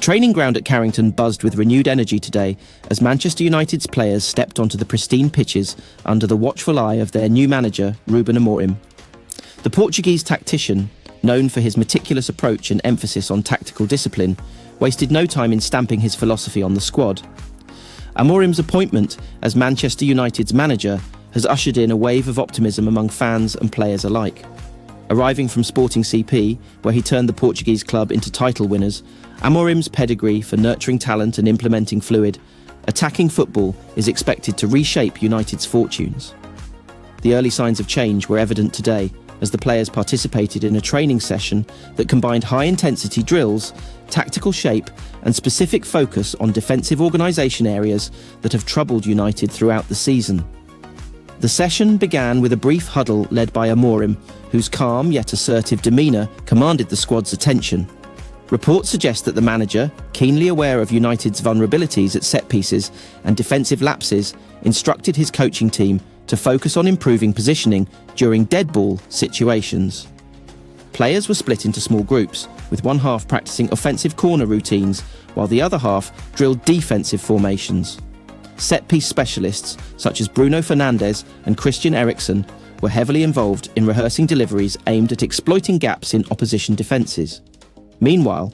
training ground at Carrington buzzed with renewed energy today as Manchester United's players stepped onto the pristine pitches under the watchful eye of their new manager, Ruben Amorim. The Portuguese tactician, known for his meticulous approach and emphasis on tactical discipline, wasted no time in stamping his philosophy on the squad. Amorim's appointment as Manchester United's manager has ushered in a wave of optimism among fans and players alike. Arriving from Sporting CP, where he turned the Portuguese club into title winners, Amorim's pedigree for nurturing talent and implementing fluid, attacking football is expected to reshape United's fortunes. The early signs of change were evident today as the players participated in a training session that combined high-intensity drills, tactical shape and specific focus on defensive organisation areas that have troubled United throughout the season. The session began with a brief huddle led by Amorim, whose calm yet assertive demeanour commanded the squad's attention. Reports suggest that the manager, keenly aware of United's vulnerabilities at set pieces and defensive lapses, instructed his coaching team to focus on improving positioning during dead ball situations. Players were split into small groups, with one half practicing offensive corner routines, while the other half drilled defensive formations. Set-piece specialists such as Bruno Fernandes and Christian Eriksen were heavily involved in rehearsing deliveries aimed at exploiting gaps in opposition defences. Meanwhile,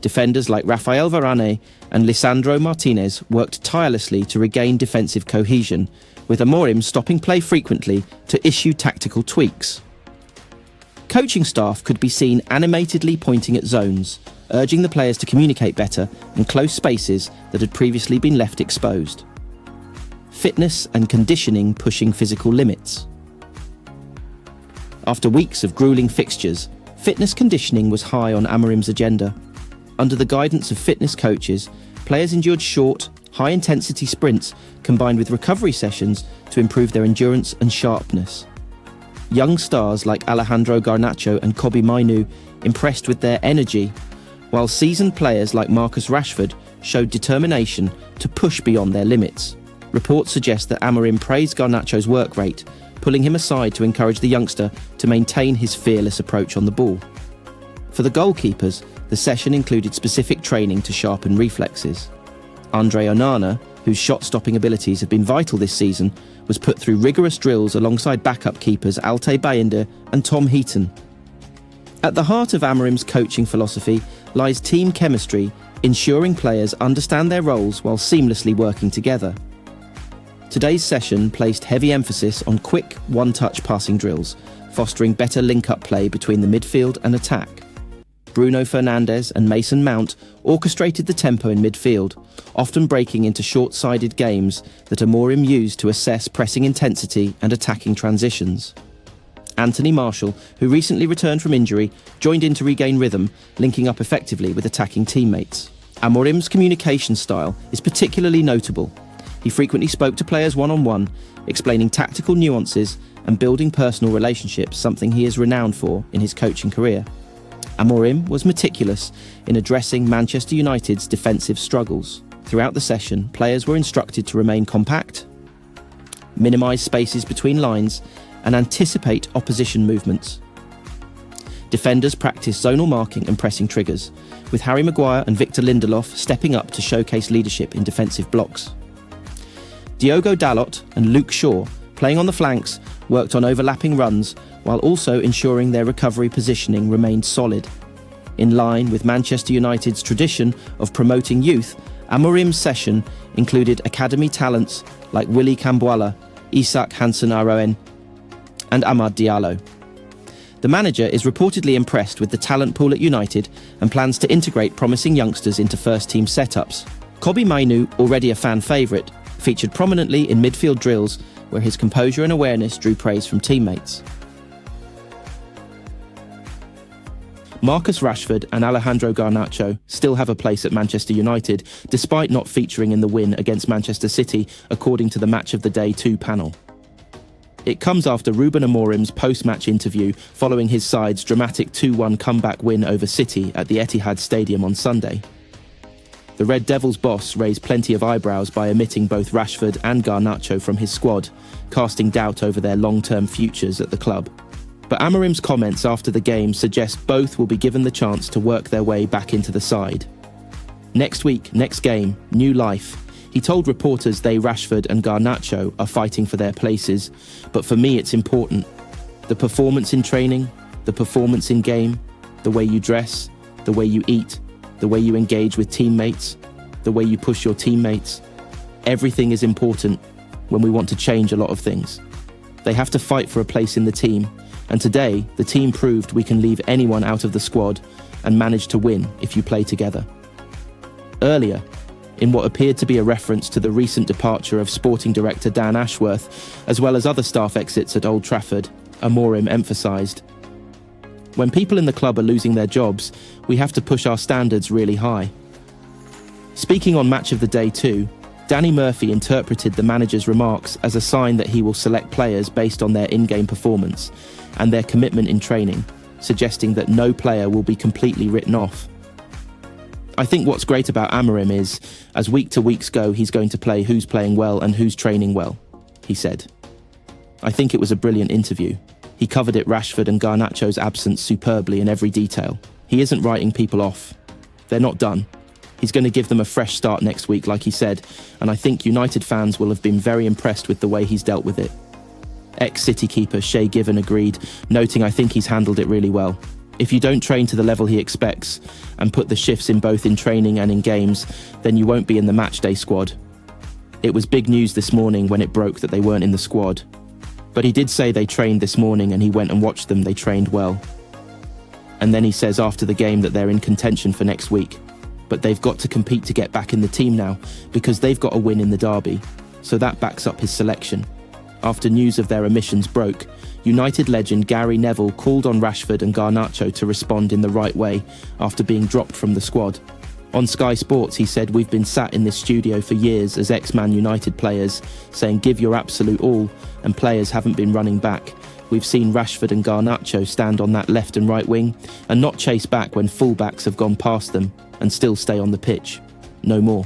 defenders like Raphael Varane and Lisandro Martinez worked tirelessly to regain defensive cohesion, with Amorim stopping play frequently to issue tactical tweaks. Coaching staff could be seen animatedly pointing at zones, urging the players to communicate better in close spaces that had previously been left exposed. Fitness and conditioning pushing physical limits. After weeks of gruelling fixtures, fitness conditioning was high on Amorim's agenda. Under the guidance of fitness coaches, players endured short, high-intensity sprints combined with recovery sessions to improve their endurance and sharpness. Young stars like Alejandro Garnacho and Kobbie Mainoo impressed with their energy, while seasoned players like Marcus Rashford showed determination to push beyond their limits. Reports suggest that Amorim praised Garnacho's work rate, pulling him aside to encourage the youngster to maintain his fearless approach on the ball. For the goalkeepers, the session included specific training to sharpen reflexes. Andre Onana, whose shot-stopping abilities have been vital this season, was put through rigorous drills alongside backup keepers Altay Bayındır and Tom Heaton. At the heart of Amorim's coaching philosophy lies team chemistry, ensuring players understand their roles while seamlessly working together. Today's session placed heavy emphasis on quick, one-touch passing drills, fostering better link-up play between the midfield and attack. Bruno Fernandes and Mason Mount orchestrated the tempo in midfield, often breaking into short-sided games that Amorim used to assess pressing intensity and attacking transitions. Anthony Martial, who recently returned from injury, joined in to regain rhythm, linking up effectively with attacking teammates. Amorim's communication style is particularly notable. He frequently spoke to players one-on-one, explaining tactical nuances and building personal relationships, something he is renowned for in his coaching career. Amorim was meticulous in addressing Manchester United's defensive struggles. Throughout the session, players were instructed to remain compact, minimise spaces between lines, and anticipate opposition movements. Defenders practiced zonal marking and pressing triggers, with Harry Maguire and Victor Lindelof stepping up to showcase leadership in defensive blocks. Diogo Dalot and Luke Shaw, playing on the flanks, worked on overlapping runs while also ensuring their recovery positioning remained solid. In line with Manchester United's tradition of promoting youth, Amorim's session included academy talents like Willy Cambuala, Isak Hansen Aroen, and Amad Diallo. The manager is reportedly impressed with the talent pool at United and plans to integrate promising youngsters into first-team setups. Kobbie Mainoo, already a fan favourite, featured prominently in midfield drills where his composure and awareness drew praise from teammates. Marcus Rashford and Alejandro Garnacho still have a place at Manchester United, despite not featuring in the win against Manchester City, according to the Match of the Day 2 panel. It comes after Ruben Amorim's post-match interview following his side's dramatic 2-1 comeback win over City at the Etihad Stadium on Sunday. The Red Devils boss raised plenty of eyebrows by omitting both Rashford and Garnacho from his squad, casting doubt over their long-term futures at the club. But Amorim's comments after the game suggest both will be given the chance to work their way back into the side. Next week, next game, new life. He told reporters Rashford and Garnacho are fighting for their places, but for me it's important. The performance in training, the performance in game, the way you dress, the way you eat, the way you engage with teammates, the way you push your teammates. Everything is important when we want to change a lot of things. They have to fight for a place in the team, and today the team proved we can leave anyone out of the squad and manage to win if you play together. Earlier, in what appeared to be a reference to the recent departure of sporting director Dan Ashworth, as well as other staff exits at Old Trafford, Amorim emphasised, "When people in the club are losing their jobs, we have to push our standards really high." Speaking on Match of the Day 2, Danny Murphy interpreted the manager's remarks as a sign that he will select players based on their in-game performance and their commitment in training, suggesting that no player will be completely written off. "I think what's great about Amorim is, as week to weeks go, he's going to play who's playing well and who's training well," he said. I think it was a brilliant interview. He covered Rashford and Garnacho's absence superbly in every detail. He isn't writing people off. They're not done. He's going to give them a fresh start next week, like he said, and I think United fans will have been very impressed with the way he's dealt with it. Ex-City keeper Shay Given agreed, noting, "I think he's handled it really well. If you don't train to the level he expects and put the shifts in both in training and in games, then you won't be in the matchday squad." It was big news this morning when it broke that they weren't in the squad. But he did say they trained this morning and he went and watched them, they trained well. And then he says after the game that they're in contention for next week. But they've got to compete to get back in the team now because they've got a win in the derby. So that backs up his selection. After news of their omissions broke, United legend Gary Neville called on Rashford and Garnacho to respond in the right way after being dropped from the squad. On Sky Sports, he said, "We've been sat in this studio for years as ex-Man United players, saying give your absolute all, and players haven't been running back. We've seen Rashford and Garnacho stand on that left and right wing and not chase back when fullbacks have gone past them and still stay on the pitch. No more.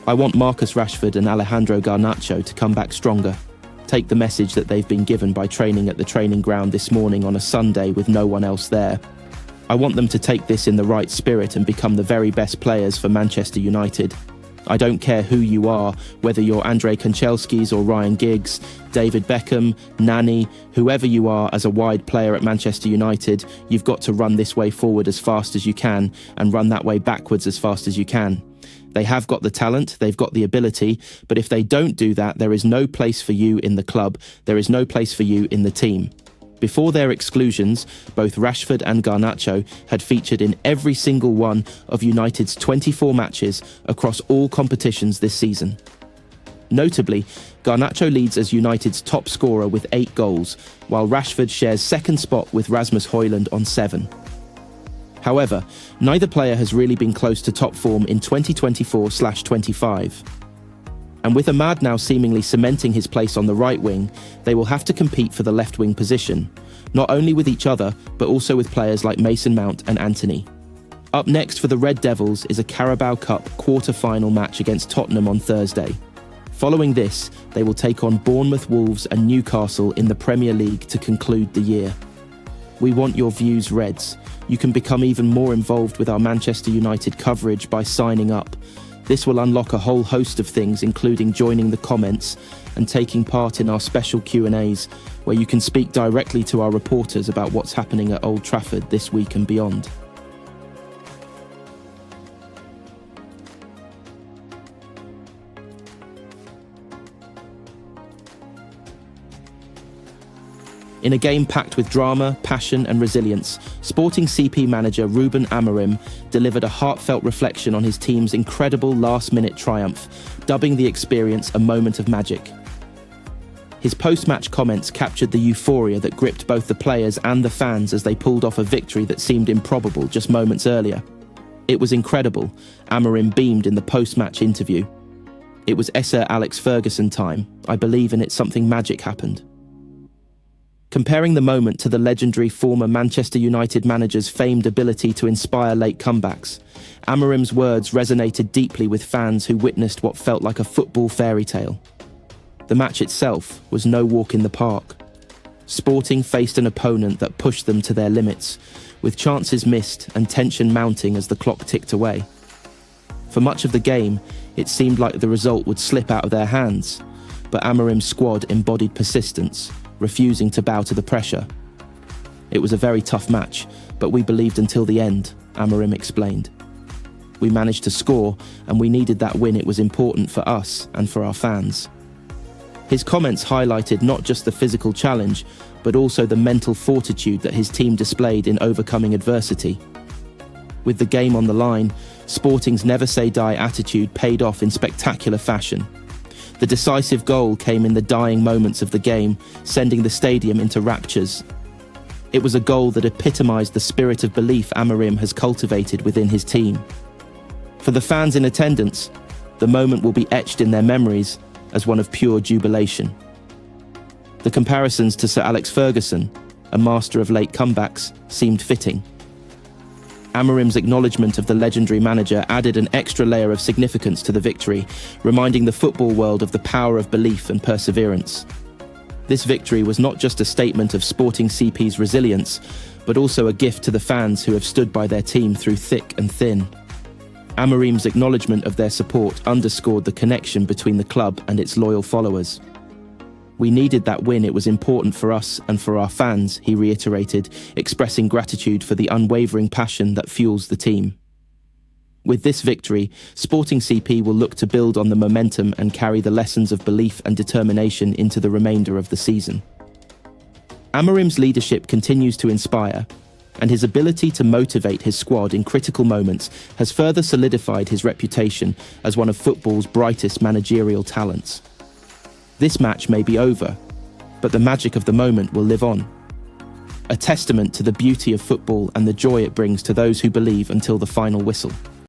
I want Marcus Rashford and Alejandro Garnacho to come back stronger, take the message that they've been given by training at the training ground this morning on a Sunday with no one else there. I want them to take this in the right spirit and become the very best players for Manchester United. I don't care who you are, whether you're Andrei Kanchelskis or Ryan Giggs, David Beckham, Nani, whoever you are as a wide player at Manchester United, you've got to run this way forward as fast as you can and run that way backwards as fast as you can. They have got the talent, they've got the ability, but if they don't do that, there is no place for you in the club, there is no place for you in the team. Before their exclusions, both Rashford and Garnacho had featured in every single one of United's 24 matches across all competitions this season. Notably, Garnacho leads as United's top scorer with 8 goals, while Rashford shares second spot with Rasmus Højlund on 7. However, neither player has really been close to top form in 2024/25. And with Ahmad now seemingly cementing his place on the right wing, they will have to compete for the left wing position, not only with each other, but also with players like Mason Mount and Antony. Up next for the Red Devils is a Carabao Cup quarter-final match against Tottenham on Thursday. Following this, they will take on Bournemouth, Wolves and Newcastle in the Premier League to conclude the year. We want your views, Reds. You can become even more involved with our Manchester United coverage by signing up. This will unlock a whole host of things, including joining the comments and taking part in our special Q&As, where you can speak directly to our reporters about what's happening at Old Trafford this week and beyond. In a game packed with drama, passion and resilience, Sporting CP manager Ruben Amorim delivered a heartfelt reflection on his team's incredible last-minute triumph, dubbing the experience a moment of magic. His post-match comments captured the euphoria that gripped both the players and the fans as they pulled off a victory that seemed improbable just moments earlier. It was incredible, Amorim beamed in the post-match interview. It was Sir Alex Ferguson time. I believe in it, something magic happened. Comparing the moment to the legendary former Manchester United manager's famed ability to inspire late comebacks, Amorim's words resonated deeply with fans who witnessed what felt like a football fairy tale. The match itself was no walk in the park. Sporting faced an opponent that pushed them to their limits, with chances missed and tension mounting as the clock ticked away. For much of the game, it seemed like the result would slip out of their hands, but Amorim's squad embodied persistence, refusing to bow to the pressure. It was a very tough match, but we believed until the end, Amorim explained. We managed to score, and we needed that win. It was important for us and for our fans. His comments highlighted not just the physical challenge, but also the mental fortitude that his team displayed in overcoming adversity. With the game on the line, Sporting's never-say-die attitude paid off in spectacular fashion. The decisive goal came in the dying moments of the game, sending the stadium into raptures. It was a goal that epitomised the spirit of belief Amorim has cultivated within his team. For the fans in attendance, the moment will be etched in their memories as one of pure jubilation. The comparisons to Sir Alex Ferguson, a master of late comebacks, seemed fitting. Amorim's acknowledgement of the legendary manager added an extra layer of significance to the victory, reminding the football world of the power of belief and perseverance. This victory was not just a statement of Sporting CP's resilience, but also a gift to the fans who have stood by their team through thick and thin. Amorim's acknowledgement of their support underscored the connection between the club and its loyal followers. We needed that win. It was important for us and for our fans, he reiterated, expressing gratitude for the unwavering passion that fuels the team. With this victory, Sporting CP will look to build on the momentum and carry the lessons of belief and determination into the remainder of the season. Amorim's leadership continues to inspire, and his ability to motivate his squad in critical moments has further solidified his reputation as one of football's brightest managerial talents. This match may be over, but the magic of the moment will live on. A testament to the beauty of football and the joy it brings to those who believe until the final whistle.